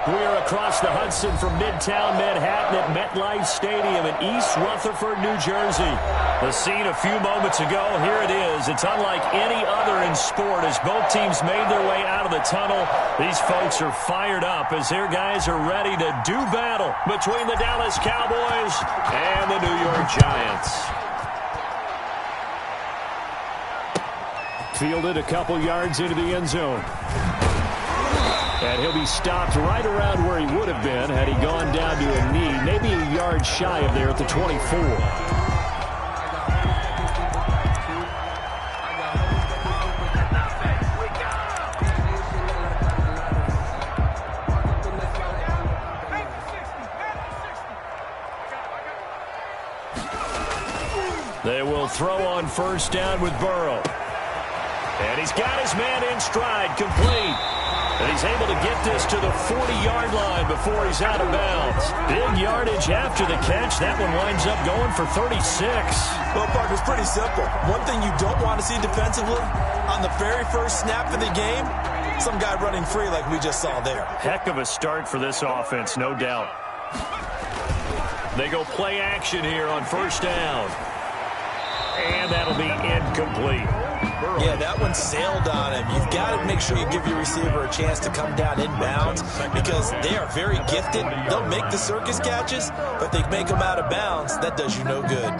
We're across the Hudson from Midtown Manhattan at MetLife Stadium in East Rutherford, New Jersey. The scene a few moments ago, here it is. It's unlike any other in sport as both teams made their way out of the tunnel. These folks are fired up as their guys are ready to do battle between the Dallas Cowboys and the New York Giants. Fielded a couple yards into the end zone. And he'll be stopped right around where he would have been had he gone down to a knee, maybe a yard shy of there at the 24. They will throw on first down with Burrow. And he's got his man in stride, complete. And he's able to get this to the 40-yard line before he's out of bounds. Big yardage after the catch. That one winds up going for 36. Well, Parker, it's pretty simple. One thing you don't want to see defensively, on the very first snap of the game, some guy running free like we just saw there. Heck of a start for this offense, no doubt. They go play action here on first down. And that'll be incomplete. Yeah, that one sailed on him. You've got to make sure you give your receiver a chance to come down inbounds because they are very gifted. They'll make the circus catches, but they make them out of bounds. That does you no good.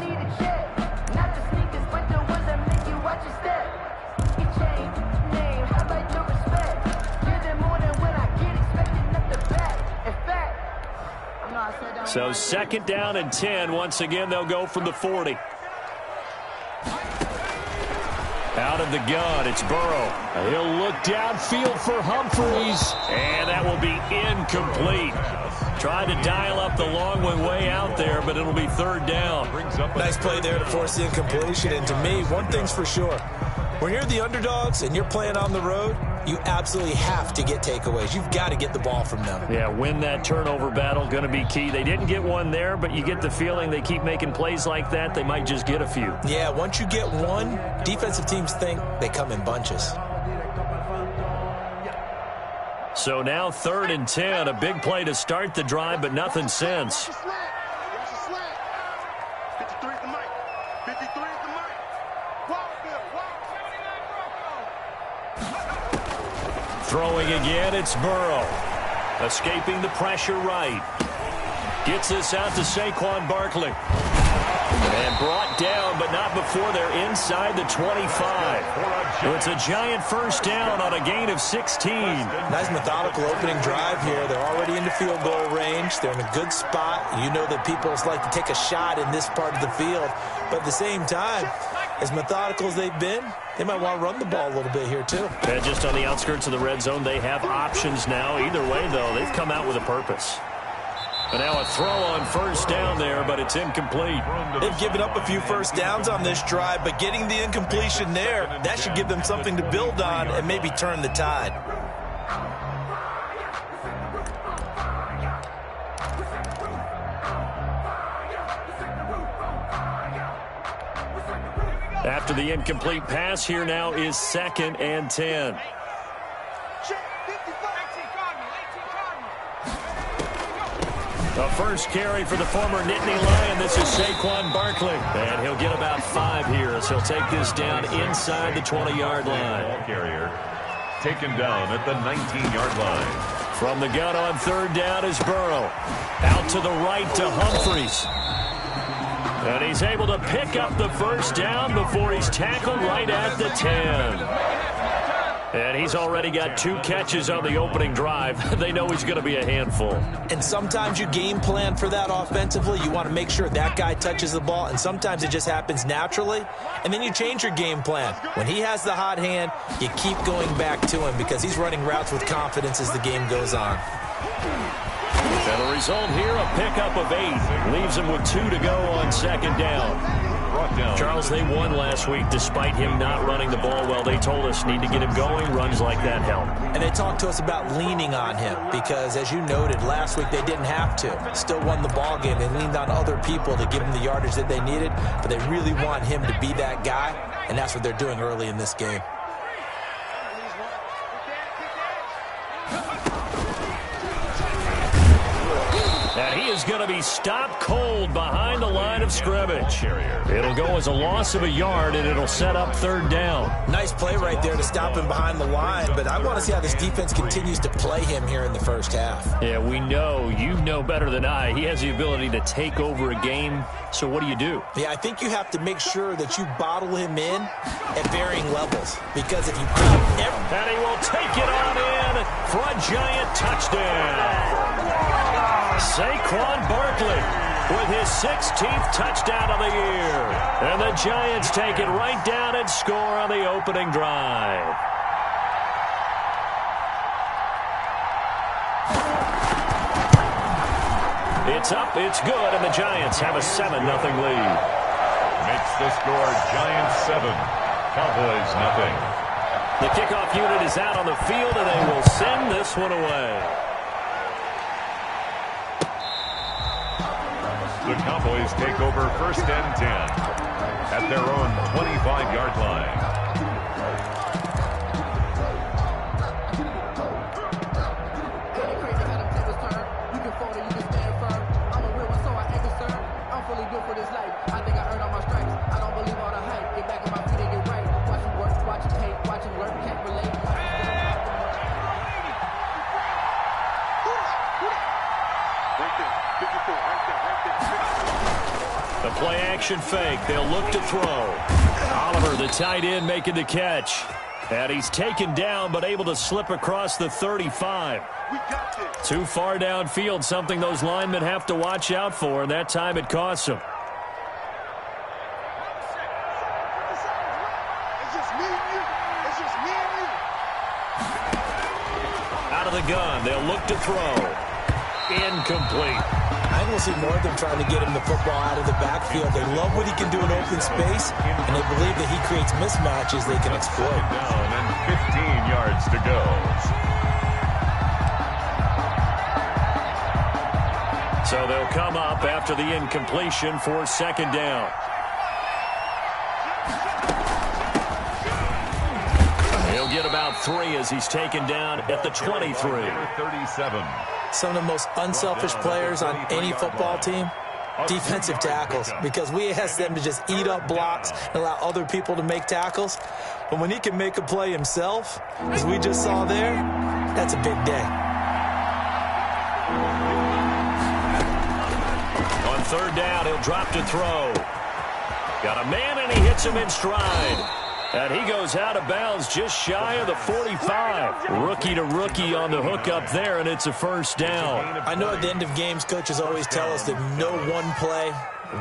So second down and 10. Once again, they'll go from the 40. Out of the gun, it's Burrow. He'll look downfield for Humphries. And that will be incomplete. Tried to dial up the long one way out there, but it'll be third down. Nice play there to force the incompletion. And to me, one thing's for sure. When you're the underdogs and you're playing on the road, you absolutely have to get takeaways. You've got to get the ball from them. Yeah, win that turnover battle, going to be key. They didn't get one there, but you get the feeling they keep making plays like that, they might just get a few. Yeah, once you get one, defensive teams think they come in bunches. So now third and 10, a big play to start the drive, but nothing since. Throwing again, it's Burrow. Escaping the pressure right. Gets this out to Saquon Barkley. And brought down, but not before they're inside the 25. It's a giant first down on a gain of 16. Nice methodical opening drive here. They're already into field goal range. They're in a good spot. You know that people like to take a shot in this part of the field. But at the same time, as methodical as they've been, they might want to run the ball a little bit here too. And just on the outskirts of the red zone, they have options now. Either way, though, they've come out with a purpose. And now a throw on first down there, but it's incomplete. They've given up a few first downs on this drive, but getting the incompletion there, that should give them something to build on and maybe turn the tide. After the incomplete pass, here now is second and 10. The first carry for the former Nittany Lion. This is Saquon Barkley. And he'll get about 5 here as he'll take this down inside the 20-yard line. Ball carrier taken down at the 19-yard line. From the gun on third down is Burrow. Out to the right to Humphries. And he's able to pick up the first down before he's tackled right at the 10. And he's already got 2 catches on the opening drive. They know he's going to be a handful. And sometimes you game plan for that offensively. You want to make sure that guy touches the ball, and sometimes it just happens naturally. And then you change your game plan. When he has the hot hand, you keep going back to him because he's running routes with confidence as the game goes on. And the result here, a pickup of 8. Leaves him with 2 to go on second down. Charles, they won last week despite him not running the ball well. They told us need to get him going. Runs like that help. And they talked to us about leaning on him because, as you noted, last week they didn't have to. Still won the ball game. They leaned on other people to give him the yardage that they needed, but they really want him to be that guy, and that's what they're doing early in this game. And he is going to be stopped cold behind the line of scrimmage. It'll go as a loss of a yard, and it'll set up third down. Nice play right there to stop him behind the line, but I want to see how this defense continues to play him here in the first half. Yeah, we know. You know better than I. He has the ability to take over a game. So what do you do? Yeah, I think you have to make sure that you bottle him in at varying levels, because if you put and he will take it on in for a giant touchdown. Saquon Barkley with his 16th touchdown of the year. And the Giants take it right down and score on the opening drive. It's up, it's good, and the Giants have a 7-0 lead. Makes the score Giants 7, Cowboys 0. The kickoff unit is out on the field, and they will send this one away. The Cowboys take over 1st and 10 at their own 25-yard line. The play-action fake. They'll look to throw. Oliver, the tight end, making the catch. And he's taken down, but able to slip across the 35. Too far downfield, something those linemen have to watch out for, and that time it costs them. Out of the gun, they'll look to throw. Incomplete. I will see more of them trying to get him the football out of the backfield. They love what he can do in open space, and they believe that he creates mismatches they can exploit. Down and 15 yards to go. So they'll come up after the incompletion for 2nd down. He'll get about 3 as he's taken down at the 23. 37. Some of the most unselfish players on any football team, defensive tackles, because we ask them to just eat up blocks and allow other people to make tackles. But when he can make a play himself, as we just saw there, that's a big day. On 3rd down, he'll drop to throw. Got a man, and he hits him in stride. And he goes out of bounds just shy of the 45. Rookie to rookie on the hook up there, and it's a 1st down. I know at the end of games, coaches always tell us that no one play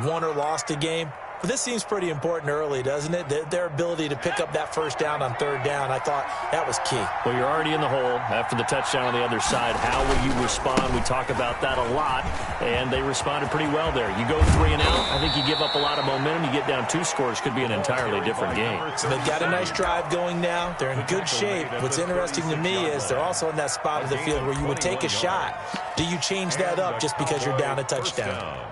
won or lost a game. But this seems pretty important early, doesn't it? Their ability to pick up that 1st down on 3rd down, I thought that was key. Well, you're already in the hole after the touchdown on the other side. How will you respond? We talk about that a lot, and they responded pretty well there. You go 3 and out, I think you give up a lot of momentum. You get down 2 scores, could be an entirely different game. So they've got a nice drive going now. They're in good shape. What's interesting to me is they're also in that spot of the field where you would take a shot. Do you change that up just because you're down a touchdown?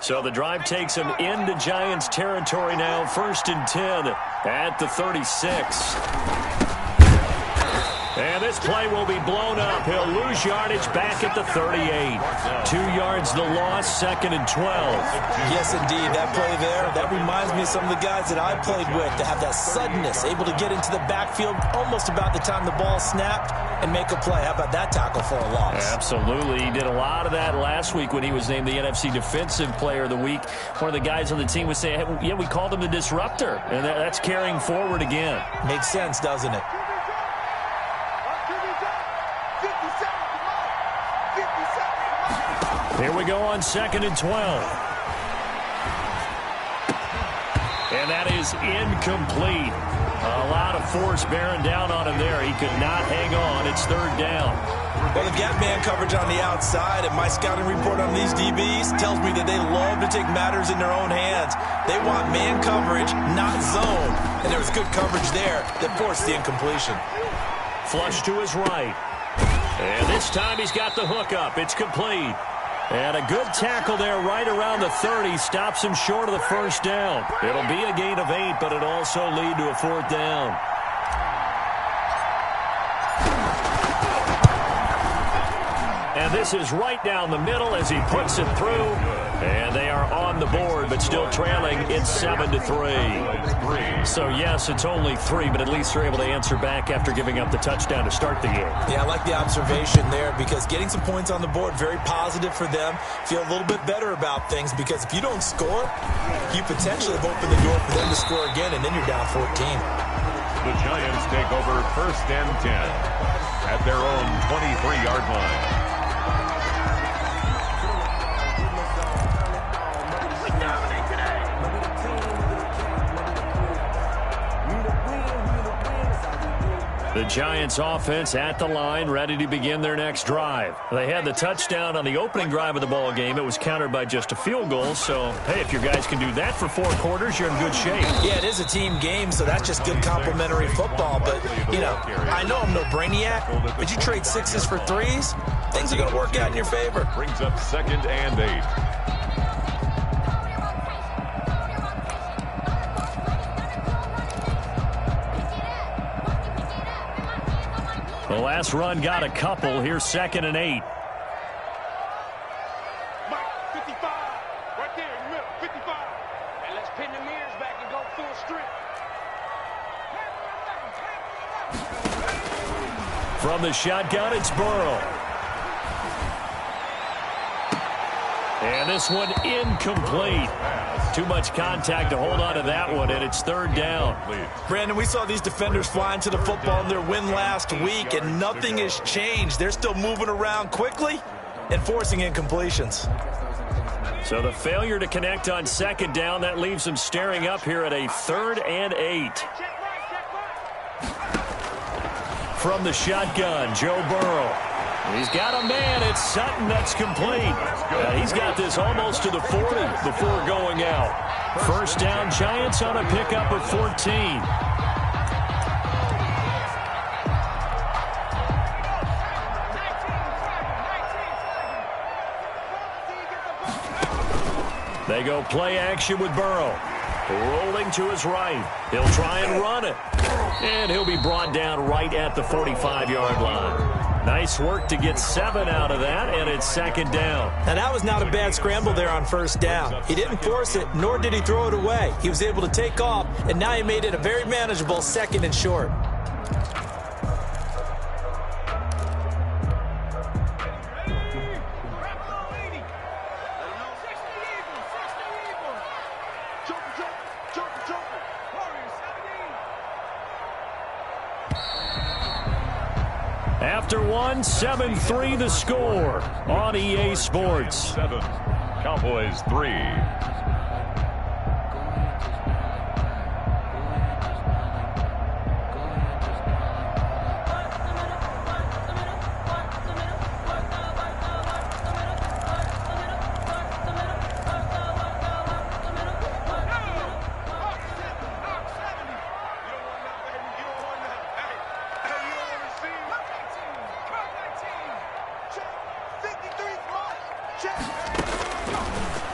So the drive takes him into Giants territory now. 1st and 10 at the 36. And this play will be blown up. He'll lose yardage back at the 38. 2 yards the loss, 2nd and 12. Yes, indeed. That play there, that reminds me of some of the guys that I played with to have that suddenness, able to get into the backfield almost about the time the ball snapped and make a play. How about that tackle for a loss? Absolutely. He did a lot of that last week when he was named the NFC Defensive Player of the Week. One of the guys on the team was saying, hey, yeah, we called him the disruptor. And that's carrying forward again. Makes sense, doesn't it? Here we go on 2nd and 12. And that is incomplete. A lot of force bearing down on him there. He could not hang on. It's 3rd down. Well, they've got man coverage on the outside, and my scouting report on these DBs tells me that they love to take matters in their own hands. They want man coverage, not zone. And there was good coverage there that forced the incompletion. Flush to his right. And this time he's got the hook up. It's complete. And a good tackle there right around the 30. Stops him short of the 1st down. It'll be a gain of 8, but it'll also lead to a 4th down. And this is right down the middle as he puts it through. And they are on the board, but still trailing. It's 7-3. So, yes, it's only 3, but at least they're able to answer back after giving up the touchdown to start the game. Yeah, I like the observation there because getting some points on the board, very positive for them. Feel a little bit better about things because if you don't score, you potentially have opened the door for them to score again, and then you're down 14. The Giants take over 1st and 10 at their own 23-yard line. The Giants offense at the line, ready to begin their next drive. They had the touchdown on the opening drive of the ball game. It was countered by just a field goal. So, hey, if your guys can do that for 4 quarters, you're in good shape. Yeah, it is a team game, so that's just good complimentary football. But, you know, I know I'm no brainiac, but you trade 6s for 3s, things are going to work out in your favor. Brings up 2nd and 8. The last run got a couple. Here's 2nd and 8. 55, right there in the middle, 55. And let's pin the mirrors back and go full strip. From the shotgun, it's Burrow. And this one incomplete. Too much contact to hold on to that one, and it's 3rd down. Brandon, we saw these defenders flying to the football in their win last week, and nothing has changed. They're still moving around quickly and forcing incompletions. So the failure to connect on 2nd down, that leaves them staring up here at a 3rd and 8. From the shotgun, Joe Burrow. He's got a man. It's Sutton. That's complete. He's got this almost to the 40 before going out. 1st down, Giants on a pickup of 14. They go play action with Burrow. Rolling to his right. He'll try and run it. And he'll be brought down right at the 45-yard line. Nice work to get 7 out of that, and it's 2nd down. Now, that was not a bad scramble there on 1st down. He didn't force it, nor did he throw it away. He was able to take off, and now he made it a very manageable 2nd and short. After 1, 7-3 the score on EA Sports. 7, Cowboys 3.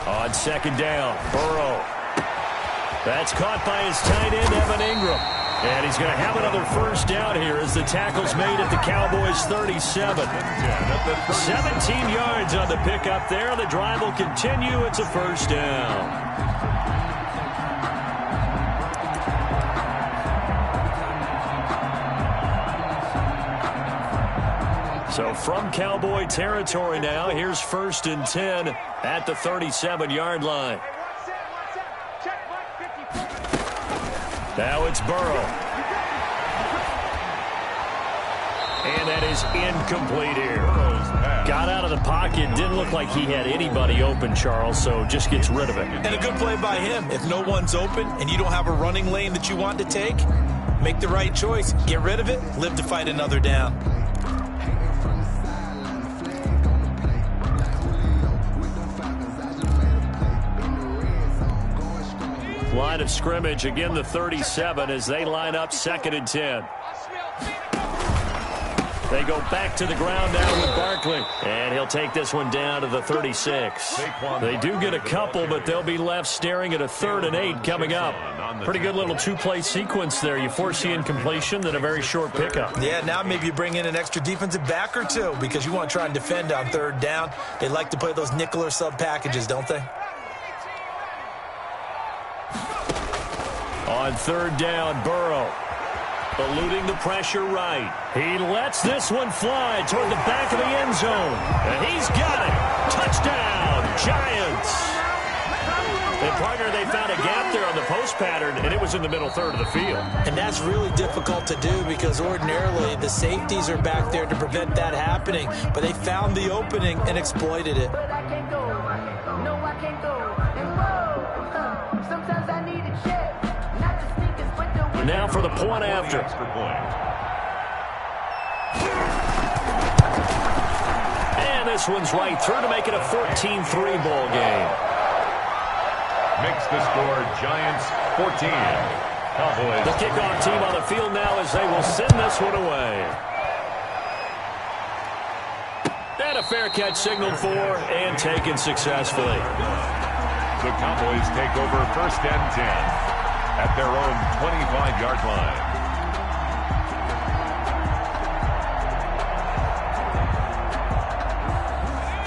On 2nd down, Burrow. That's caught by his tight end, Evan Ingram. And he's going to have another 1st down here as the tackle's made at the Cowboys' 37. 17 yards on the pickup there. The drive will continue. It's a 1st down. So from Cowboy territory now, here's 1st and 10 at the 37-yard line. Now it's Burrow. And that is incomplete here. Got out of the pocket. Didn't look like he had anybody open, Charles, so just gets rid of it. And a good play by him. If no one's open and you don't have a running lane that you want to take, make the right choice. Get rid of it. Live to fight another down. Line of scrimmage, again the 37 as they line up 2nd and 10. They go back to the ground now with Barkley. And he'll take this one down to the 36. They do get a couple, but they'll be left staring at a 3rd and 8 coming up. Pretty good little two-play sequence there. You force the incompletion, then a very short pickup. Yeah, now maybe you bring in an extra defensive back or two because you want to try and defend on 3rd down. They like to play those nickel or sub packages, don't they? On 3rd down, Burrow. Eluding the pressure right. He lets this one fly toward the back of the end zone. And he's got it. Touchdown, Giants. And, partner, they found a gap there on the post pattern, and it was in the middle 3rd of the field. And that's really difficult to do because ordinarily the safeties are back there to prevent that happening. But they found the opening and exploited it. But I can't go. No, I can't go. And whoa, sometimes I need a check. Not the sneakers, but the Now for the point after. Extra point. And this one's right through to make it a 14-3 ball game. Makes the score Giants 14. Cowboys. The kickoff team on the field now as they will send this one away. And a fair catch signaled for and taken successfully. The Cowboys take over 1st and 10 at their own 25-yard line.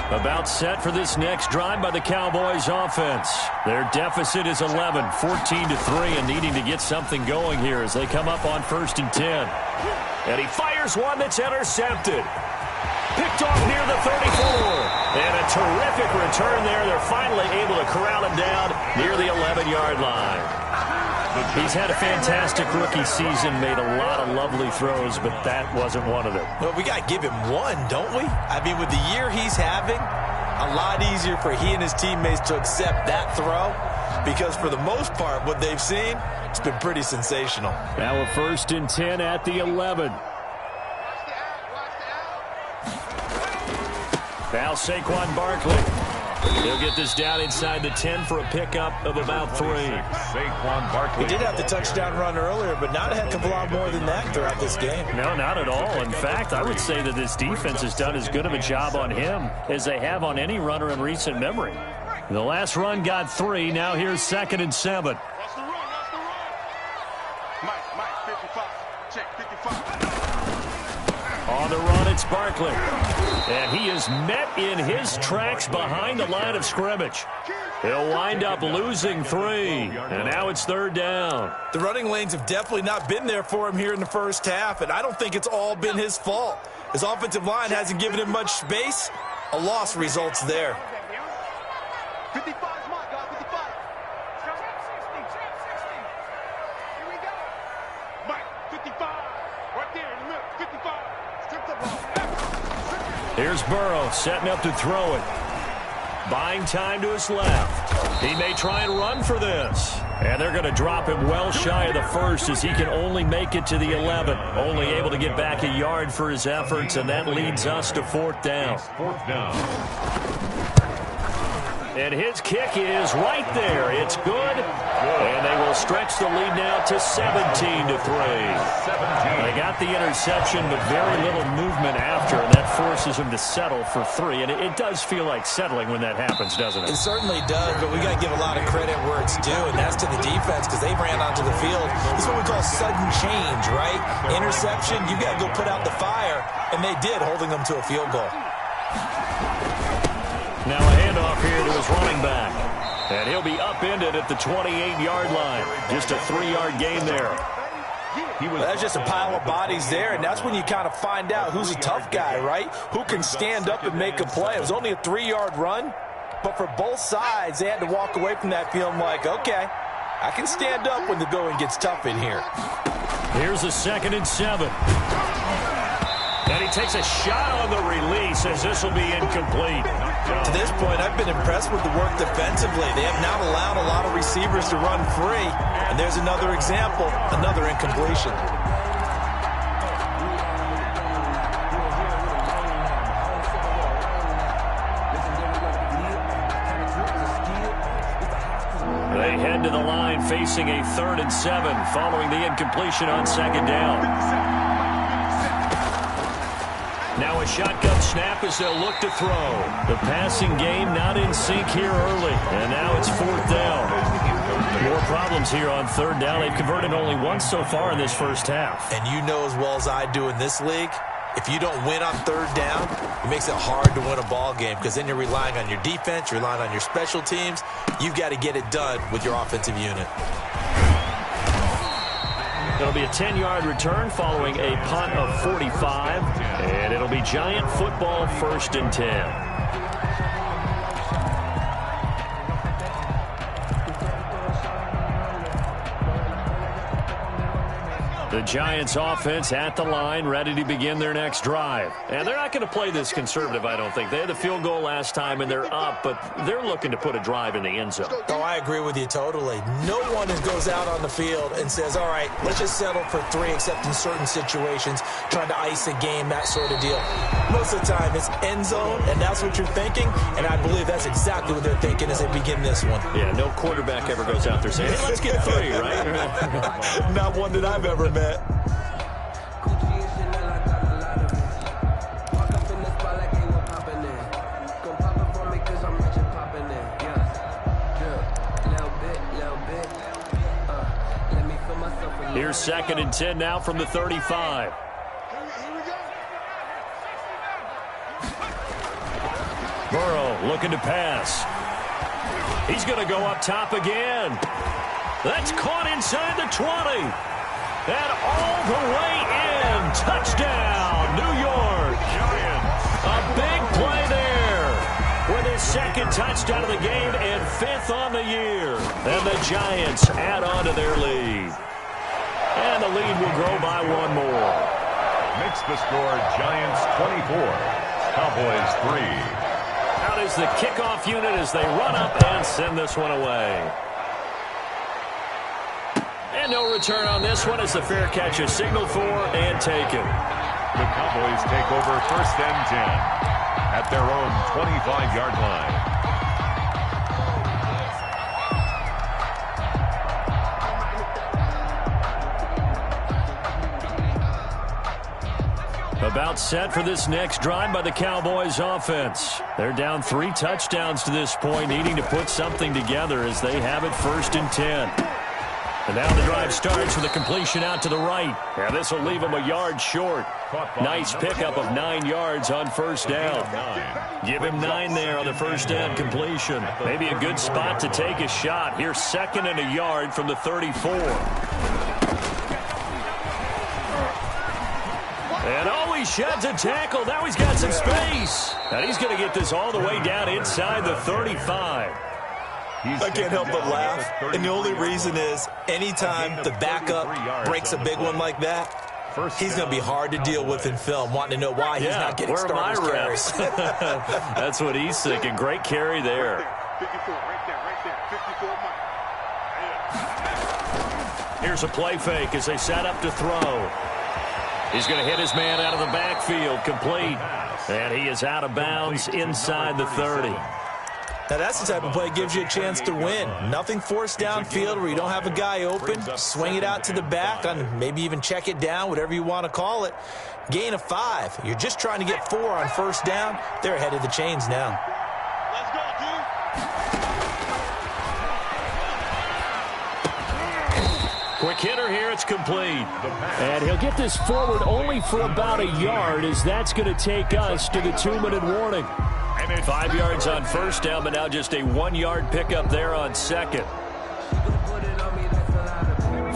About set for this next drive by the Cowboys offense. Their deficit is 11, 14-3, and needing to get something going here as they come up on 1st and 10. And he fires one that's intercepted. Picked off near the 34. And a terrific return there. They're finally able to corral him down near the 11-yard line. He's had a fantastic rookie season, made a lot of lovely throws, but that wasn't one of them. Well, we got to give him one, don't we? I mean, with the year he's having, a lot easier for he and his teammates to accept that throw because for the most part, what they've seen, it's been pretty sensational. Now a 1st and 10 at the 11. Now Saquon Barkley. He'll get this down inside the 10 for a pickup of about 3. Saquon Barkley. He did have the touchdown run earlier, but not a heck of a lot more than that throughout this game. No, not at all. In fact, I would say that this defense has done as good of a job on him as they have on any runner in recent memory. The last run got 3. Now here's 2nd and 7. Watch the run, watch the run. Mike, 55. Check, 55. On the run, it's Barkley. And he is met in his tracks behind the line of scrimmage. He'll wind up losing 3. And now it's 3rd down. The running lanes have definitely not been there for him here in the first half, and I don't think it's all been his fault. His offensive line hasn't given him much space. A loss results there. 55 is my guy, 55. Check 60. Here we go. Mike, 55. Right there in the middle, 55. Strip the ball. Here's Burrow setting up to throw it. Buying time to his left. He may try and run for this. And they're going to drop him well shy of the 1st as he can only make it to the 11. Only able to get back a yard for his efforts, and that leads us to 4th down. 4th down. And his kick is right there. It's good. And they will stretch the lead now to 17-3. They got the interception, but very little movement after, and that forces him to settle for 3. And it does feel like settling when that happens, doesn't it? It certainly does, but we got to give a lot of credit where it's due, and that's to the defense because they ran onto the field. This is what we call sudden change, right? Interception, you got to go put out the fire, and they did, holding them to a field goal. Now a handoff here to his running back. And he'll be upended at the 28-yard line. Just a 3-yard gain there. That's just a pile of bodies there, and that's when you kind of find out who's a tough guy, right? Who can stand up and make a play. It was only a 3-yard run, but for both sides, they had to walk away from that feeling like, okay, I can stand up when the going gets tough in here. Here's a 2nd and 7. And he takes a shot on the release as this will be incomplete. To this point, I've been impressed with the work defensively. They have not allowed a lot of receivers to run free. And there's another example, another incompletion. They head to the line facing a 3rd and 7 following the incompletion on 2nd down. Now a shotgun snap as they'll look to throw. The passing game not in sync here early. And now it's 4th down. More problems here on 3rd down. They've converted only once so far in this first half. And you know as well as I do in this league, if you don't win on 3rd down, it makes it hard to win a ball game because then you're relying on your defense, you're relying on your special teams. You've got to get it done with your offensive unit. It'll be a 10-yard return following a punt of 45. And it'll be Giant football 1st and 10. The Giants offense at the line, ready to begin their next drive. And they're not going to play this conservative, I don't think. They had the field goal last time, and they're up, but they're looking to put a drive in the end zone. Oh, I agree with you totally. No one goes out on the field and says, all right, let's just settle for 3, except in certain situations, trying to ice a game, that sort of deal. Most of the time, it's end zone, and that's what you're thinking, and I believe that's exactly what they're thinking as they begin this one. Yeah, no quarterback ever goes out there saying, hey, let's get 3, right? Not one that I've ever met. Here's 2nd and 10 now from the 35. Burrow looking to pass. He's going to go up top again. That's caught inside the 20. And all the way in. Touchdown, New York. Giants. A big play there with his 2nd touchdown of the game and 5th on the year. And the Giants add on to their lead. And the lead will grow by 1 more. Makes the score Giants 24, Cowboys 3. Out is the kickoff unit as they run up and send this one away. And no return on this one as the fair catch is signaled for and taken. The Cowboys take over 1st and 10 at their own 25-yard line. About set for this next drive by the Cowboys offense. They're down 3 touchdowns to this point, needing to put something together as they have it 1st and 10. And now the drive starts with a completion out to the right. Yeah, this will leave them a yard short. Nice pickup of 9 yards on 1st down. Give him 9 there on the 1st down completion. Maybe a good spot to take a shot. Here's 2nd and a yard from the 34. And he sheds a tackle. Now he's got some space. And he's going to get this all the way down inside the 35. I can't help but laugh. And the only reason is anytime the backup breaks a big one like that, he's going to be hard to deal with in film, wanting to know why he's not getting starters carries. That's what he's thinking. Great carry there. 54, right there, 54. Here's a play fake as they set up to throw. He's going to hit his man out of the backfield, complete. And he is out of bounds inside the 30. Now, that's the type of play that gives you a chance to win. Nothing forced downfield where you don't have a guy open. Swing it out to the back, on maybe even check it down, whatever you want to call it. Gain of 5. You're just trying to get 4 on 1st down. They're ahead of the chains now. Let's go, dude. Quick hitter here, it's complete. And he'll get this forward only for about a yard, as that's going to take us to the 2-minute warning. 5 yards on 1st down, but now just a 1-yard pickup there on 2nd.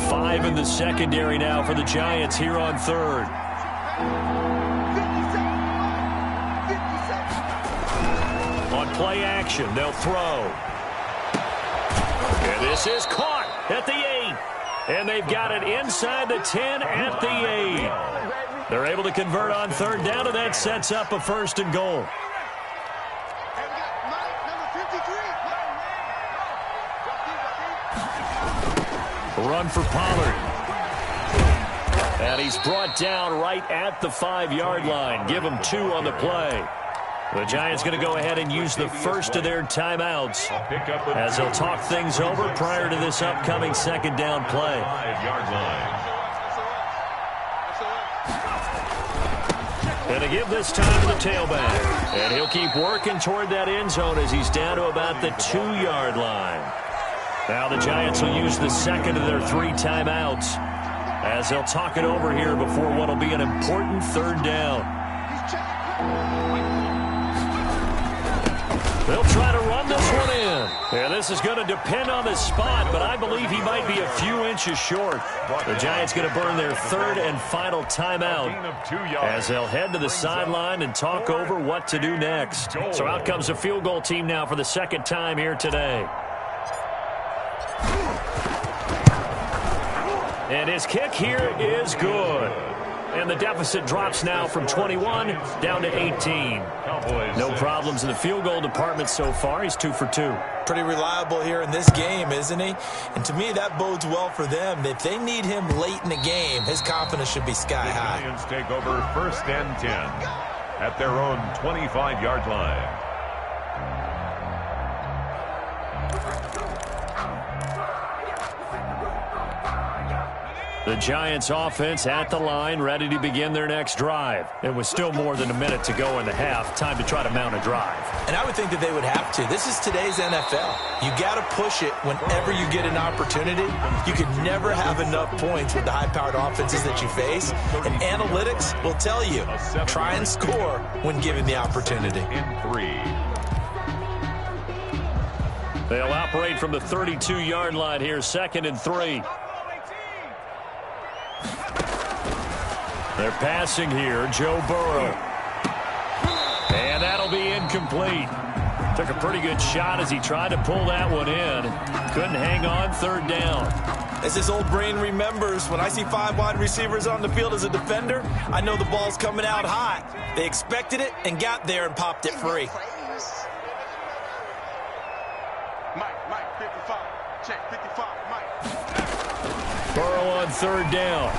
5 in the secondary now for the Giants here on 3rd. On play action, they'll throw. And this is caught at the 8. And they've got it inside the 10 at the 8. They're able to convert on 3rd down, and that sets up a 1st and goal. Run for Pollard. And he's brought down right at the 5-yard line. Give him 2 on the play. The Giants going to go ahead and use the first of their timeouts as they'll talk things over prior to this upcoming 2nd down play. And they give this time to the tailback. And he'll keep working toward that end zone as he's down to about the 2-yard line. Now the Giants will use the second of their 3 timeouts as they'll talk it over here before what will be an important 3rd down. They'll try to run this one in. And this is going to depend on the spot, but I believe he might be a few inches short. The Giants going to burn their 3rd and final timeout as they'll head to the sideline and talk over what to do next. So out comes the field goal team now for the 2nd time here today. And his kick here is good. And the deficit drops now from 21 down to 18. No problems in the field goal department so far. He's 2 for 2. Pretty reliable here in this game, isn't he? And to me, that bodes well for them. If they need him late in the game, his confidence should be sky high. The Giants take over 1st and 10 at their own 25-yard line. The Giants offense at the line, ready to begin their next drive. And with still more than a minute to go in the half, time to try to mount a drive. And I would think that they would have to. This is today's NFL. You got to push it whenever you get an opportunity. You can never have enough points with the high-powered offenses that you face. And analytics will tell you, try and score when given the opportunity. In 3. They'll operate from the 32-yard line here, 2nd and 3. They're passing here, Joe Burrow. And that'll be incomplete. Took a pretty good shot as he tried to pull that one in. Couldn't hang on, 3rd down. As his old brain remembers, when I see 5 wide receivers on the field as a defender, I know the ball's coming out hot. They expected it and got there and popped it free. Mike, 55. Check, 55, Mike. Burrow on 3rd down.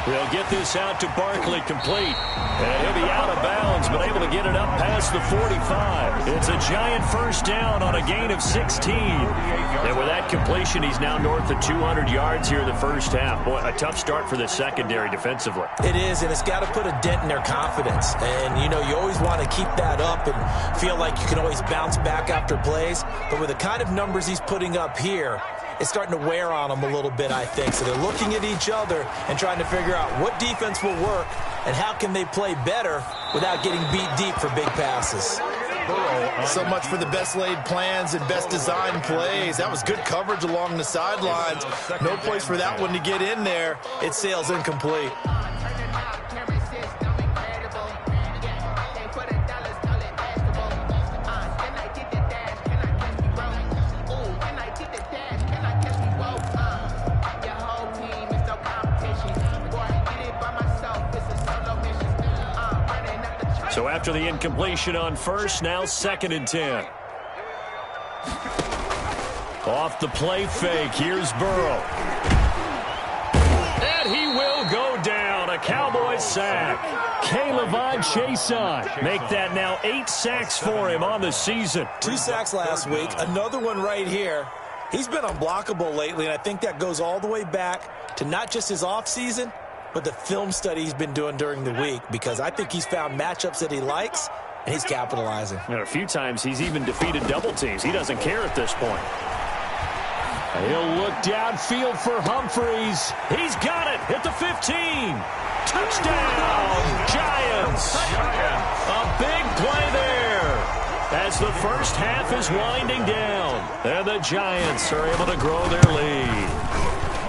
They'll get this out to Barkley complete. And he'll be out of bounds, but able to get it up past the 45. It's a Giant 1st down on a gain of 16. And with that completion, he's now north of 200 yards here in the 1st half. Boy, a tough start for the secondary defensively. It is, and it's got to put a dent in their confidence. And, you know, you always want to keep that up and feel like you can always bounce back after plays. But with the kind of numbers he's putting up here, it's starting to wear on them a little bit, I think. So they're looking at each other and trying to figure out what defense will work and how can they play better without getting beat deep for big passes. So much for the best laid plans and best designed plays. That was good coverage along the sidelines. No place for that one to get in there. It sails incomplete. So after the incompletion on 1st, now 2nd and 10. Off the play fake, here's Burrow. And he will go down, a Cowboys sack. K'Lavon Chaisson make that now 8 sacks for him on the season. 2 sacks last week, another one right here. He's been unblockable lately, and I think that goes all the way back to not just his offseason, but the film study he's been doing during the week, because I think he's found matchups that he likes, and he's capitalizing. And a few times he's even defeated double teams. He doesn't care at this point. He'll look downfield for Humphreys. He's got it at the 15. Touchdown, Giants. A big play there as the 1st half is winding down. And the Giants are able to grow their lead.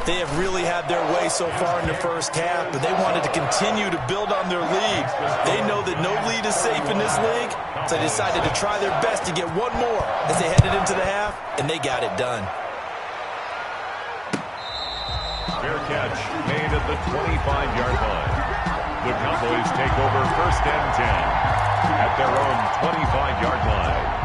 They have really had their way so far in the 1st half, but they wanted to continue to build on their lead. They know that no lead is safe in this league, so they decided to try their best to get one more as they headed into the half, and they got it done. Fair catch made at the 25-yard line. The Cowboys take over 1st and 10 at their own 25-yard line.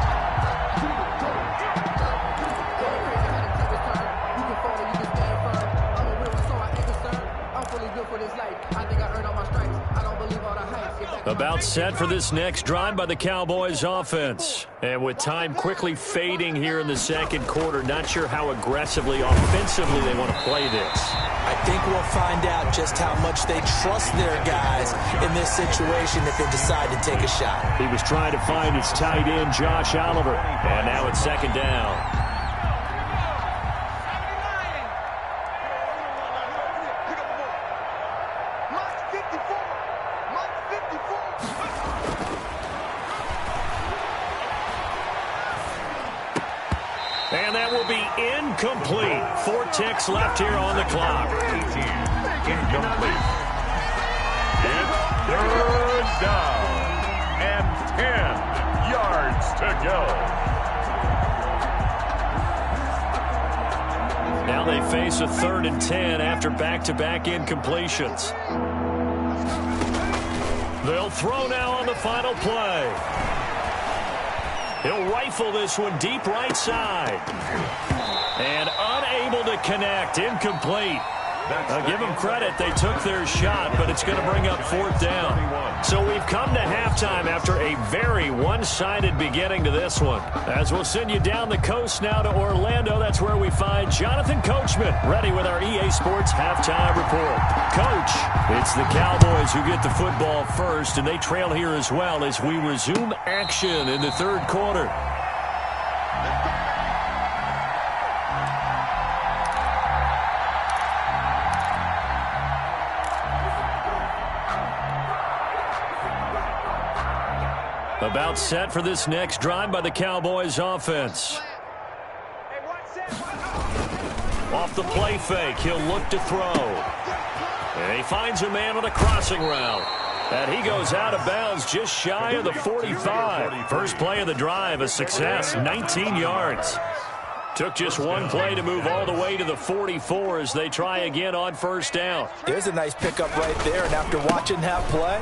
About set for this next drive by the Cowboys offense. And with time quickly fading here in the second quarter, not sure how aggressively, offensively they want to play this. I think we'll find out just how much they trust their guys in this situation if they decide to take a shot. He was trying to find his tight end, Josh Oliver. And now it's second down. And that will be incomplete. 4 ticks left here on the clock. 18, incomplete. It's third down and 10 yards to go. Now they face a 3rd and 10 after back-to-back incompletions. They'll throw now on the final play. He'll rifle this one deep right side. And unable to connect. Incomplete. I'll give them credit. They took their shot, but it's going to bring up 4th down. So we've come to halftime after a very one-sided beginning to this one. As we'll send you down the coast now to Orlando, that's where we find Jonathan Coachman ready with our EA Sports Halftime Report. Coach, it's the Cowboys who get the football first, and they trail here as well as we resume action in the 3rd quarter. About set for this next drive by the Cowboys offense. Off the play fake, he'll look to throw. And he finds a man on a crossing route. And he goes out of bounds just shy of the 45. First play of the drive, a success, 19 yards. Took just one play to move all the way to the 44 as they try again on 1st down. There's a nice pickup right there, and after watching that play,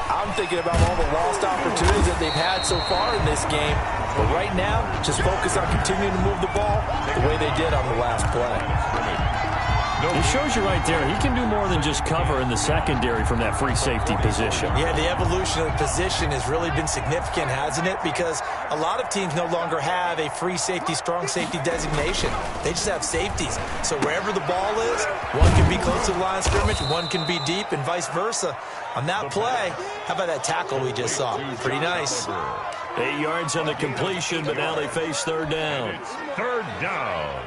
I'm thinking about all the lost opportunities that they've had so far in this game. But right now, just focus on continuing to move the ball the way they did on the last play. It shows you right there, he can do more than just cover in the secondary from that free safety position. Yeah, the evolution of the position has really been significant, hasn't it? Because a lot of teams no longer have a free safety, strong safety designation. They just have safeties. So wherever the ball is, one can be close to the line of scrimmage, one can be deep, and vice versa. On that play, how about that tackle we just saw? Pretty nice. 8 yards on the completion, but now they face 3rd down. 3rd down.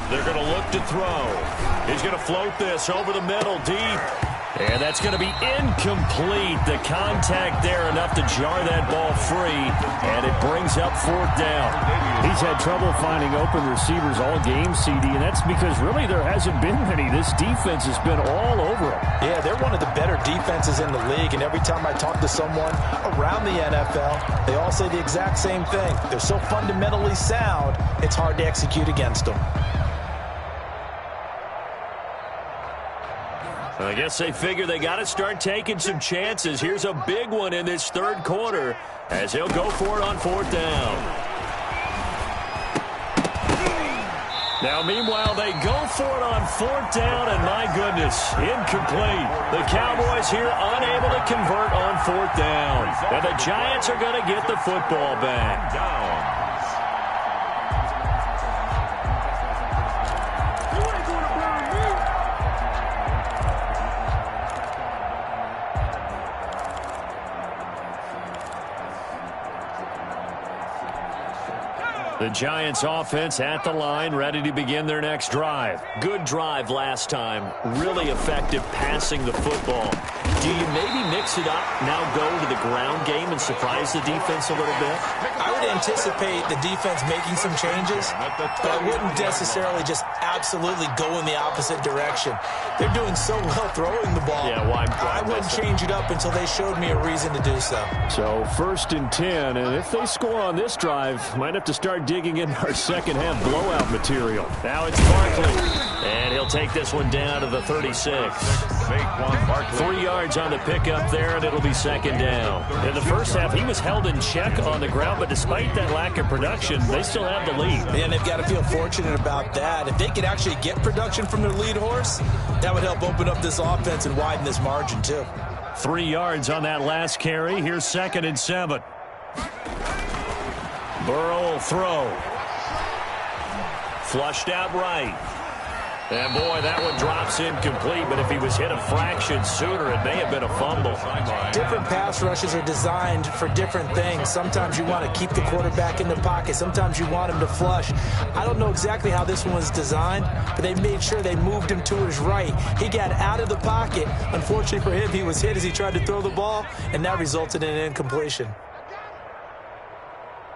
They're going to look to throw. He's going to float this over the middle deep. And that's going to be incomplete. The contact there enough to jar that ball free. And it brings up 4th down. He's had trouble finding open receivers all game, CD, and that's because really there hasn't been many. This defense has been all over him. Yeah, they're one of the better defenses in the league, and every time I talk to someone around the NFL, they all say the exact same thing. They're so fundamentally sound, it's hard to execute against them. I guess they figure they got to start taking some chances. Here's a big one in this 3rd quarter as he'll go for it on 4th down. Now, meanwhile, they go for it on 4th down, and my goodness, incomplete. The Cowboys here unable to convert on 4th down. And the Giants are going to get the football back. The Giants offense at the line, ready to begin their next drive. Good drive last time. Really effective passing the football. Do you maybe mix it up, now go to the ground game and surprise the defense a little bit? I would anticipate the defense making some changes, but I wouldn't necessarily just absolutely go in the opposite direction. They're doing so well throwing the ball. Yeah, why I wouldn't change it up until they showed me a reason to do so. So 1st and 10, and if they score on this drive, might have to start digging in our second half blowout material. Now it's Barkley, and he'll take this one down to the 36. Saquon Barkley. 3 yards on the pickup there, and it'll be second down. In the first half, he was held in check on the ground, but despite that lack of production, they still have the lead. And they've got to feel fortunate about that. If they could actually get production from their lead horse, that would help open up this offense and widen this margin, too. 3 yards on that last carry. Here's 2nd and 7. Burrow will throw. Flushed out right. And, boy, that one drops incomplete, but if he was hit a fraction sooner, it may have been a fumble. Different pass rushes are designed for different things. Sometimes you want to keep the quarterback in the pocket. Sometimes you want him to flush. I don't know exactly how this one was designed, but they made sure they moved him to his right. He got out of the pocket. Unfortunately for him, he was hit as he tried to throw the ball, and that resulted in an incompletion.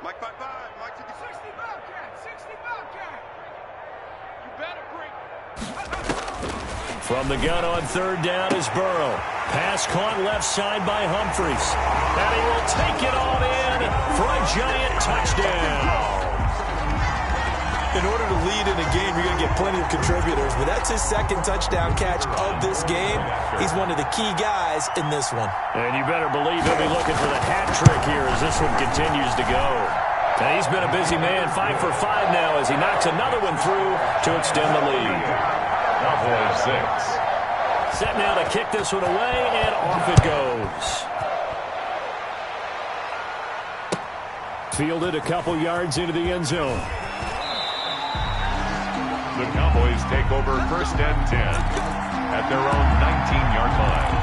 Mike 5-5, Mike 60 Bobcat, 60 Bobcat. You better bring. From the gun on 3rd down is Burrow. Pass caught left side by Humphries. And he will take it on in for a giant touchdown. In order to lead in a game, you're going to get plenty of contributors, but that's his 2nd touchdown catch of this game. He's one of the key guys in this one. And you better believe he'll be looking for the hat trick here as this one continues to go. And he's been a busy man, 5 for 5 now as he knocks another one through to extend the lead. Cowboys 6. Set now to kick this one away, and off it goes. Fielded a couple yards into the end zone. The Cowboys take over 1st and 10 at their own 19-yard line.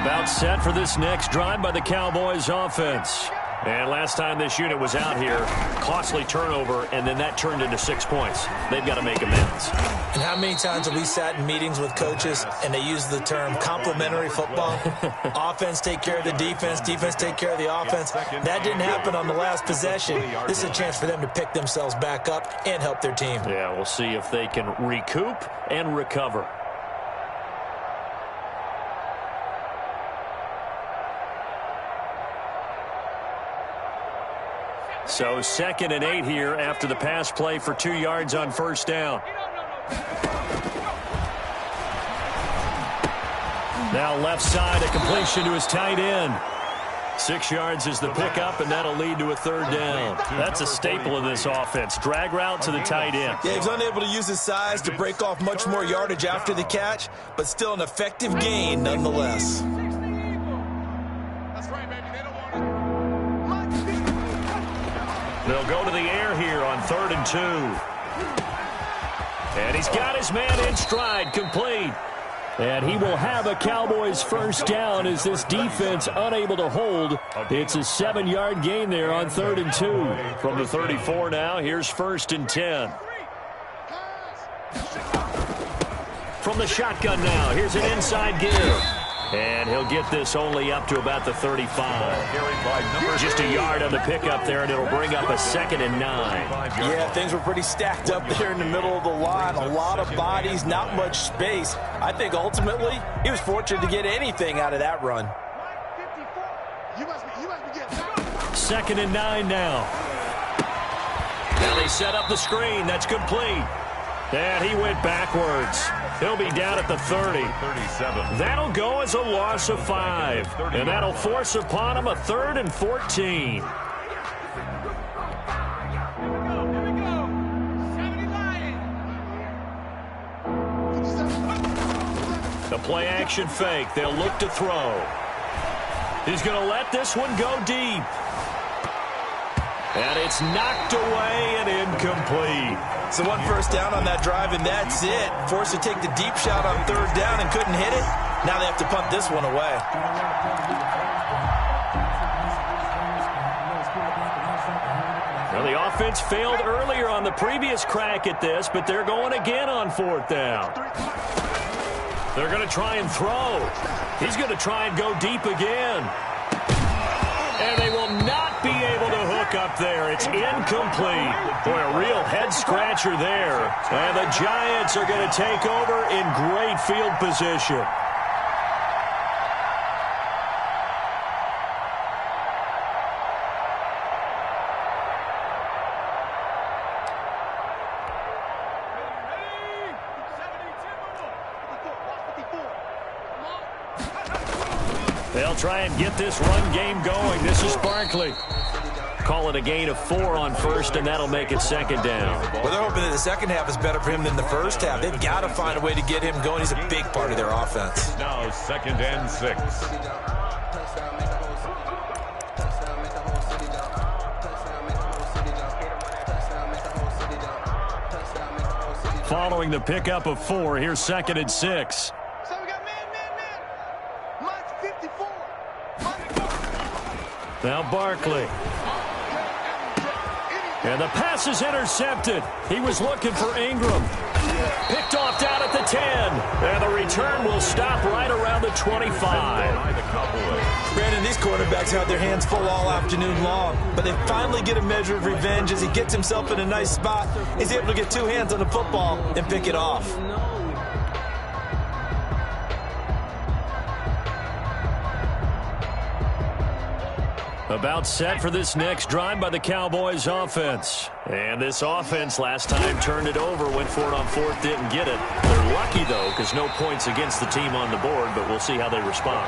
About set for this next drive by the Cowboys offense. And last time this unit was out here, costly turnover, and then that turned into 6 points. They've got to make amends. And how many times have we sat in meetings with coaches and they use the term complementary football? Offense take care of the defense, defense take care of the offense. That didn't happen on the last possession. This is a chance for them to pick themselves back up and help their team. Yeah, we'll see if they can recoup and recover. So 2nd and 8 here after the pass play for 2 yards on 1st down. Now left side, a completion to his tight end. 6 yards is the pickup, and that'll lead to a 3rd down. That's a staple of this offense. Drag route to the tight end. Yeah, he's unable to use his size to break off much more yardage after the catch, but still an effective gain nonetheless. That's right, baby. They don't want it. They'll go to the air here on 3rd and 2. And he's got his man in stride, complete. And he will have a Cowboys 1st down as this defense unable to hold. It's a 7-yard gain there on 3rd and 2. From the 34 now, here's 1st and 10. From the shotgun now, here's an inside give. And he'll get this only up to about the 35. Just a yard on the pickup there, and it'll bring up a 2nd and 9. Yeah, things were pretty stacked up there in the middle of the line. A lot of bodies, not much space. I think ultimately he was fortunate to get anything out of that run. You must be getting 2nd and 9 now. Now they set up the screen. That's complete. And he went backwards. He'll be down at the 30. 37. That'll go as a loss of 5. And that'll force upon him a 3rd and 14. The play action fake. They'll look to throw. He's going to let this one go deep. And it's knocked away and incomplete. So 1 first down on that drive, and that's it. Forced to take the deep shot on 3rd down and couldn't hit it. Now they have to punt this one away. Well, the offense failed earlier on the previous crack at this, but they're going again on 4th down. They're going to try and throw. He's going to try and go deep again. And they will not be able to hook up there. It's incomplete. Boy, a real head-scratcher there. And the Giants are going to take over in great field position. They'll try and get this run game going. This is Barkley. Call it a gain of 4 on first, and that'll make it second down. Well, they're hoping that the second half is better for him than the first half. They've got to find a way to get him going. He's a big part of their offense. Now 2nd and 6. Following the pickup of 4, here's 2nd and 6. So we got man. March 54. Now Barkley. And the pass is intercepted. He was looking for Ingram. Picked off down at the 10. And the return will stop right around the 25. Brandon, these quarterbacks had their hands full all afternoon long, but they finally get a measure of revenge as he gets himself in a nice spot. He's able to get 2 hands on the football and pick it off. About set for this next drive by the Cowboys offense. And this offense last time turned it over, went for it on 4th, didn't get it. They're lucky, though, because no points against the team on the board, but we'll see how they respond.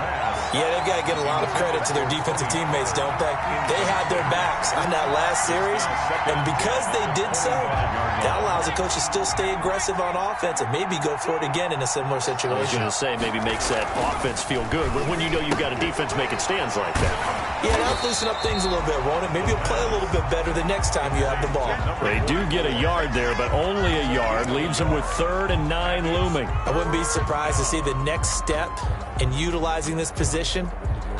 Yeah, they've got to get a lot of credit to their defensive teammates, don't they? They had their backs on that last series, and because they did so, that allows the coach to still stay aggressive on offense and maybe go for it again in a similar situation. I was going to say, maybe makes that offense feel good when you know you've got a defense making stands like that. Yeah, that'll loosen up things a little bit, won't it? Maybe you'll play a little bit better the next time you have the ball. They do get a yard there, but only a yard. Leaves them with 3rd and 9 looming. I wouldn't be surprised to see the next step in utilizing this position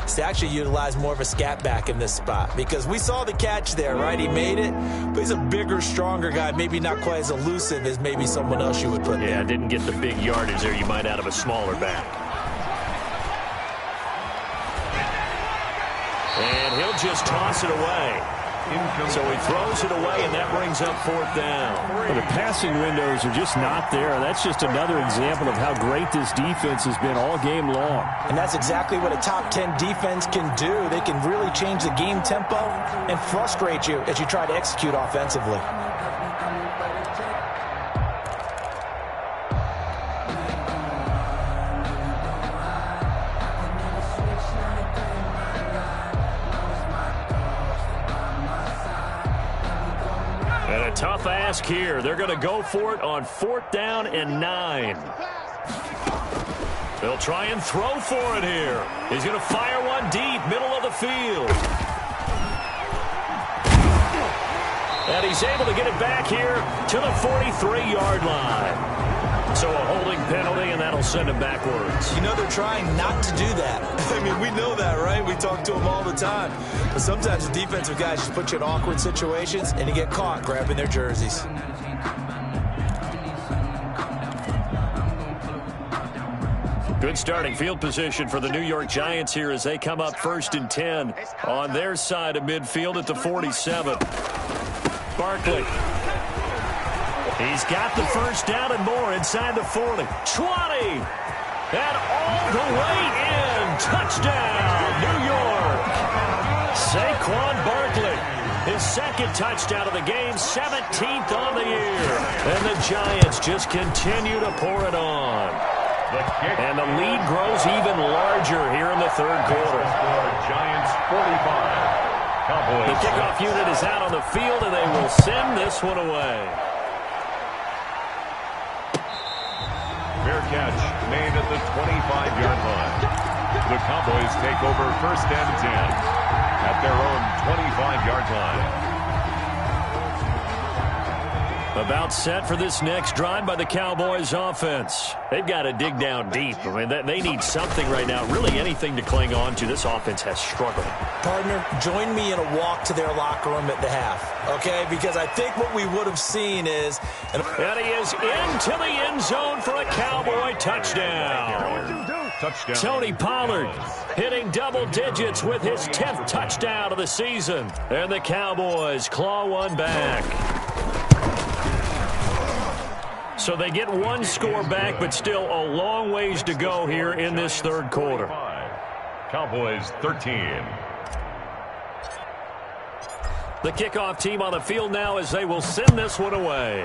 is to actually utilize more of a scat back in this spot, because we saw the catch there, right? He made it, but he's a bigger, stronger guy, maybe not quite as elusive as maybe someone else you would put there. Yeah, didn't get the big yardage there you might out of a smaller back. And he'll just toss it away. So he throws it away, and that brings up 4th down. Well, the passing windows are just not there. That's just another example of how great this defense has been all game long. And that's exactly what a top 10 defense can do. They can really change the game tempo and frustrate you as you try to execute offensively. Tough ask here. They're going to go for it on 4th down and 9. They'll try and throw for it here. He's going to fire one deep, middle of the field. And he's able to get it back here to the 43-yard line. So a holding penalty, and that'll send him backwards. You know, they're trying not to do that. I mean, we know that, right? We talk to them all the time. But sometimes the defensive guys just put you in awkward situations, and you get caught grabbing their jerseys. Good starting field position for the New York Giants here as they come up 1st and 10 on their side of midfield at the 47. Barkley. He's got the first down and more inside the 40. 20. And all the way in. Touchdown, New York. Saquon Barkley. His 2nd touchdown of the game, 17th on the year. And the Giants just continue to pour it on. And the lead grows even larger here in the 3rd quarter. Giants 45. Cowboys. The kickoff unit is out on the field, and they will send this one away. Fair catch made at the 25-yard line. The Cowboys take over 1st and 10 at their own 25-yard line. About set for this next drive by the Cowboys offense. They've got to dig down deep. I mean, they need something right now, really anything to cling on to. This offense has struggled. Partner, join me in a walk to their locker room at the half, okay? Because I think what we would have seen is... And he is into the end zone for a Cowboy touchdown. Tony Pollard hitting double digits with his 10th touchdown of the season. And the Cowboys claw one back. So they get one score back, but still a long ways to go here in this 3rd quarter. Cowboys 13. The kickoff team on the field now as they will send this one away.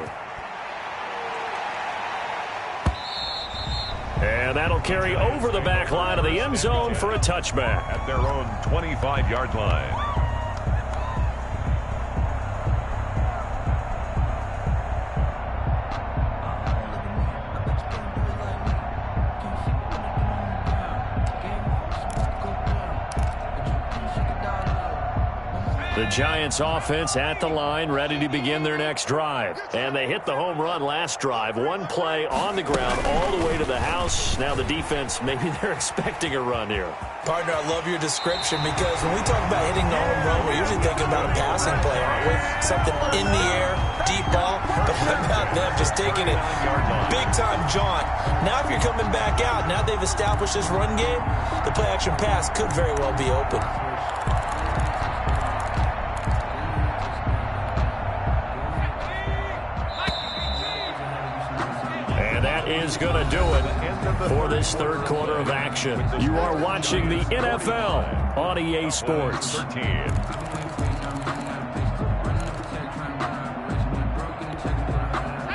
And that'll carry over the back line of the end zone for a touchback. At their own 25-yard line. The Giants offense at the line, ready to begin their next drive. And they hit the home run last drive. One play on the ground all the way to the house. Now the defense, maybe they're expecting a run here. Partner, I love your description because when we talk about hitting the home run, we're usually thinking about a passing play, aren't we? Something in the air, deep ball. But what about them just taking it big-time jaunt? Now if you're coming back out, now they've established this run game, the play-action pass could very well be open. Is going to do it for this third quarter of action. You are watching the NFL on EA Sports.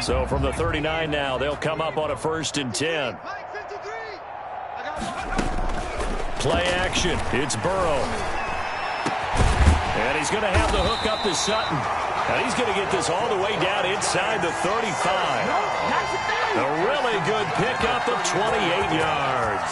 So from the 39 now, they'll come up on a 1st and 10. Play action. It's Burrow. And he's going to have the hook up to Sutton. And he's going to get this all the way down inside the 35. A really good pickup of 28 yards.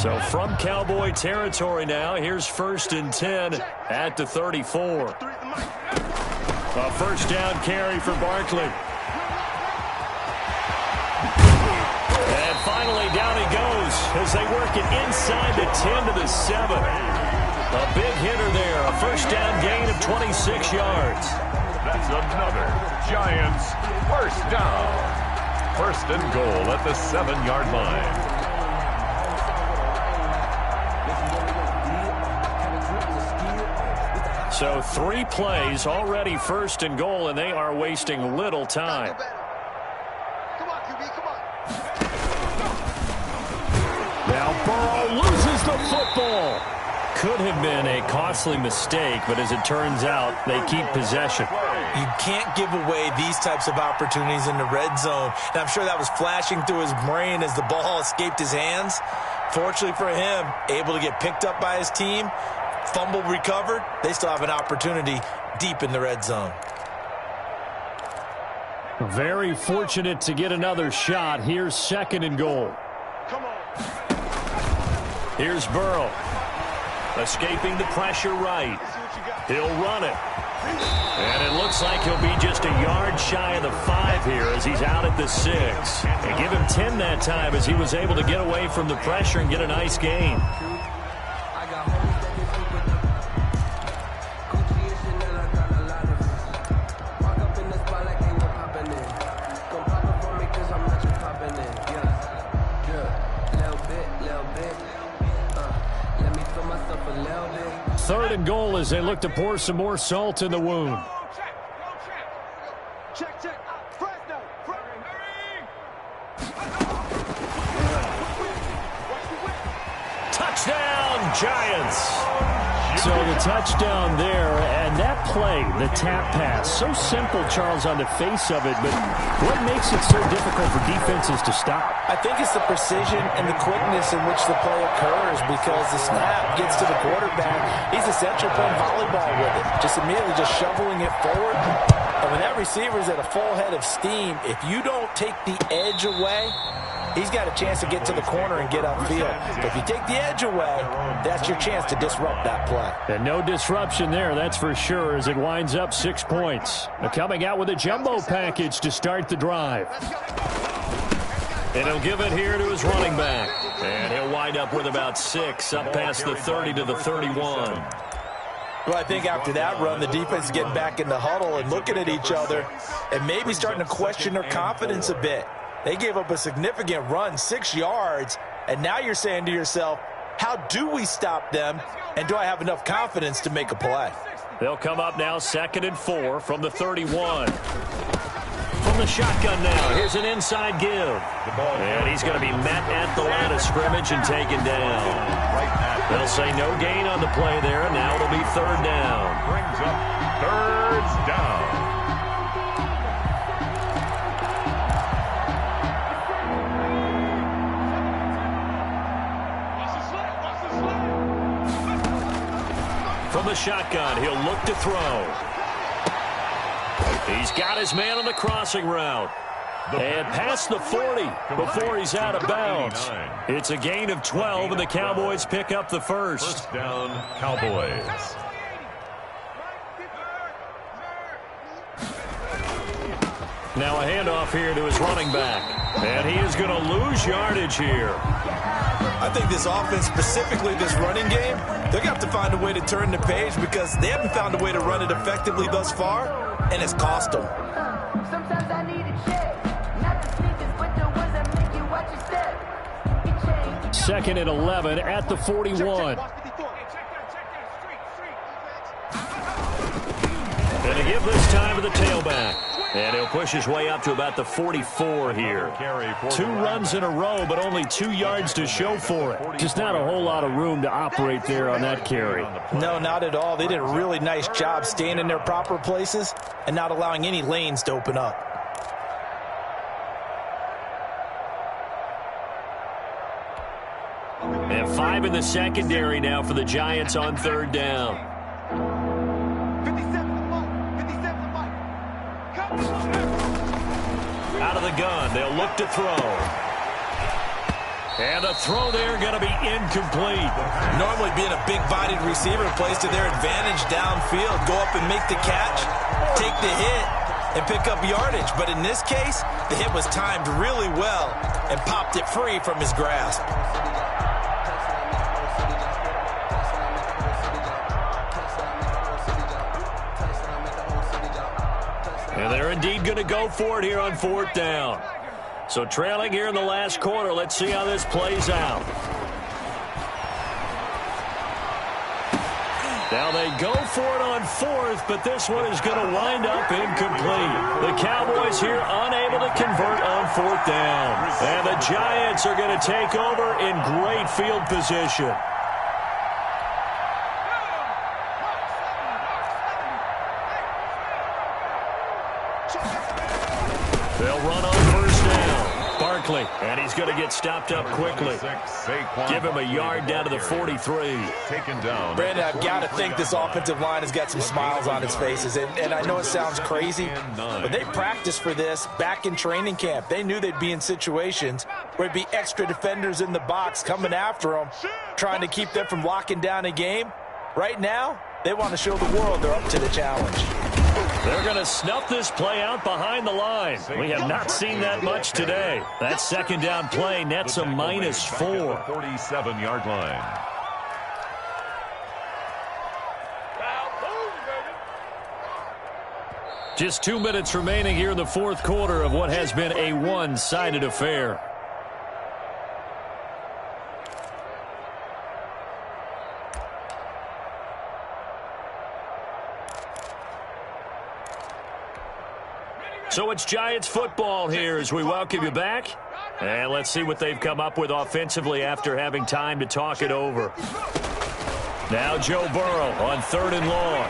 So from Cowboy territory now, here's 1st and 10 at the 34. A first down carry for Barkley. And finally down he goes as they work it inside the 10 to the 7. A big hitter there. A first down gain of 26 yards. That's another Giants first down. 1st and goal at the 7-yard line. So 3 plays already 1st and goal, and they are wasting little time. Come on, QB, come on. Now Burrow loses the football. Could have been a costly mistake, but as it turns out, they keep possession. You can't give away these types of opportunities in the red zone. And I'm sure that was flashing through his brain as the ball escaped his hands. Fortunately for him, able to get picked up by his team. Fumble recovered. They still have an opportunity deep in the red zone. Very fortunate to get another shot. Here's 2nd and goal. Come on. Here's Burrow. Escaping the pressure right. He'll run it. And it looks like he'll be just a yard shy of the 5 here as he's out at the 6. They give him 10 that time as he was able to get away from the pressure and get a nice gain. Third and goal as they look to pour some more salt in the wound. Check. Fresno. Touchdown, Giants. So the touchdown there, and that play, the tap pass, so simple, Charles, on the face of it, but what makes it so difficult for defenses to stop? I think it's the precision and the quickness in which the play occurs because the snap gets to the quarterback. He's essentially playing volleyball with it, just immediately just shoveling it forward. And when that receiver's at a full head of steam, if you don't take the edge away, he's got a chance to get to the corner and get upfield. But if you take the edge away, that's your chance to disrupt that play. And no disruption there, that's for sure, as it winds up 6 points. They're coming out with a jumbo package to start the drive. And he'll give it here to his running back. And he'll wind up with about 6, up past the 30 to the 31. Well, I think after that run, the defense is getting back in the huddle and looking at each other and maybe starting to question their confidence a bit. They gave up a significant run, 6 yards, and now you're saying to yourself, how do we stop them, and do I have enough confidence to make a play? They'll come up now 2nd and 4 from the 31. From the shotgun now, here's an inside give. And he's going to be met at the line of scrimmage and taken down. They'll say no gain on the play there, and now it'll be third down. Brings up third down. From the shotgun, he'll look to throw. He's got his man on the crossing route. And past the 40 before he's out of bounds. It's a gain of 12, and the Cowboys pick up the first. First down, Cowboys. Now a handoff here to his running back. And he is going to lose yardage here. I think this offense, specifically this running game, they're going to have to find a way to turn the page because they haven't found a way to run it effectively thus far, and it's cost them. Sometimes I need a check. Not the sneakers, but the ones that make you watch your step. It changed. Second and 11 at the 41. And to give this time to the tailback. And he'll push his way up to about the 44 here. 2 runs in a row, but only 2 yards to show for it. Just not a whole lot of room to operate there on that carry. No, not at all. They did a really nice job staying in their proper places and not allowing any lanes to open up. And 5 in the secondary now for the Giants on third down. Out of the gun, they'll look to throw. And the throw there going to be incomplete. Normally being a big-bodied receiver plays to their advantage downfield. Go up and make the catch, take the hit, and pick up yardage. But in this case, the hit was timed really well and popped it free from his grasp. And they're indeed going to go for it here on fourth down. So trailing here in the last quarter, let's see how this plays out. Now they go for it on fourth, but this one is going to wind up incomplete. The Cowboys here unable to convert on fourth down. And the Giants are going to take over in great field position. They'll run on first down. Barkley, and he's going to get stopped up quickly. Give him a yard down to the 43. Taken down. Brandon, I've got to think this offensive line has got some smiles on its faces. And I know it sounds crazy, but they practiced for this back in training camp. They knew they'd be in situations where it'd be extra defenders in the box coming after them, trying to keep them from locking down a game. Right now, they want to show the world they're up to the challenge. They're going to snuff this play out behind the line. We have not seen that much today. That second down play nets a -4. 47-yard line. Just 2 minutes remaining here in the fourth quarter of what has been a one-sided affair. So it's Giants football here as we welcome you back. And let's see what they've come up with offensively after having time to talk it over. Now Joe Burrow on 3rd and long.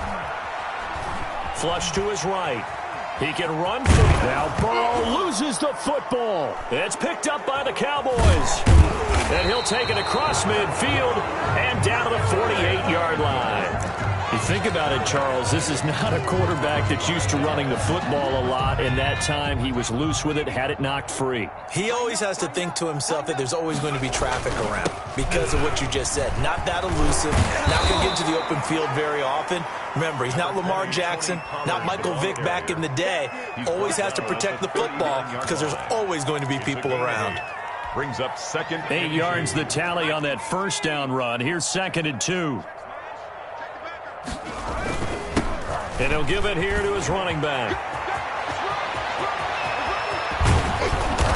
Flush to his right. He can run for it. Now Burrow loses the football. It's picked up by the Cowboys. And he'll take it across midfield and down to the 48-yard line. You think about it, Charles, this is not a quarterback that's used to running the football a lot, and that time he was loose with it, had it knocked free. He always has to think to himself that there's always going to be traffic around because of what you just said. Not that elusive, not going to get to the open field very often. Remember, he's not Lamar Jackson, not Michael Vick back in the day. Always has to protect the football because there's always going to be people around. Brings up 2nd. 8 yards the tally on that first down run. Here's 2nd and 2. And he'll give it here to his running back.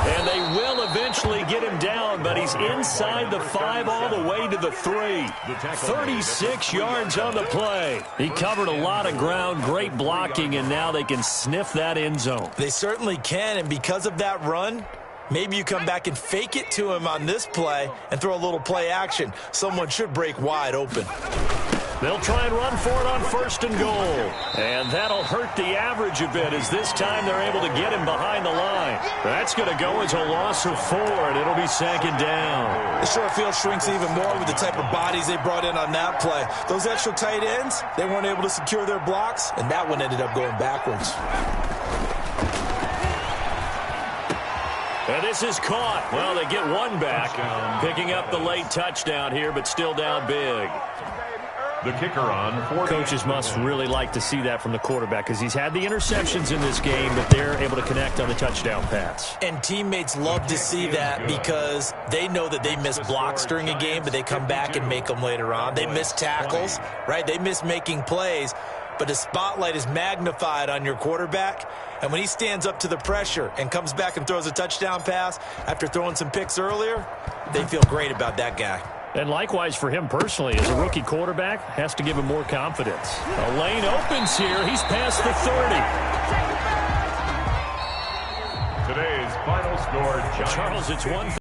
And they will eventually eventually get him down, but he's inside the 5 all the way to the 3. 36 yards on the play. He covered a lot of ground, great blocking, and now they can sniff that end zone. They certainly can, and because of that run, maybe you come back and fake it to him on this play and throw a little play action. Someone should break wide open. They'll try and run for it on 1st and goal. And that'll hurt the average a bit as this time they're able to get him behind the line. That's going to go as a loss of 4, and it'll be 2nd down. The short field shrinks even more with the type of bodies they brought in on that play. Those extra tight ends, they weren't able to secure their blocks, and that one ended up going backwards. And this is caught. Well, they get one back, picking up the late touchdown here, but still down big. The kicker on 40. Coaches must really like to see that from the quarterback because he's had the interceptions in this game, but they're able to connect on the touchdown pass. And teammates love to see that because they know that they miss blocks during a game, but they come back and make them later on. They miss tackles, right? They miss making plays, but the spotlight is magnified on your quarterback. And when he stands up to the pressure and comes back and throws a touchdown pass after throwing some picks earlier, they feel great about that guy. And likewise for him personally, as a rookie quarterback, has to give him more confidence. A lane opens here. He's past the 30. Today's final score, Charles, it's 1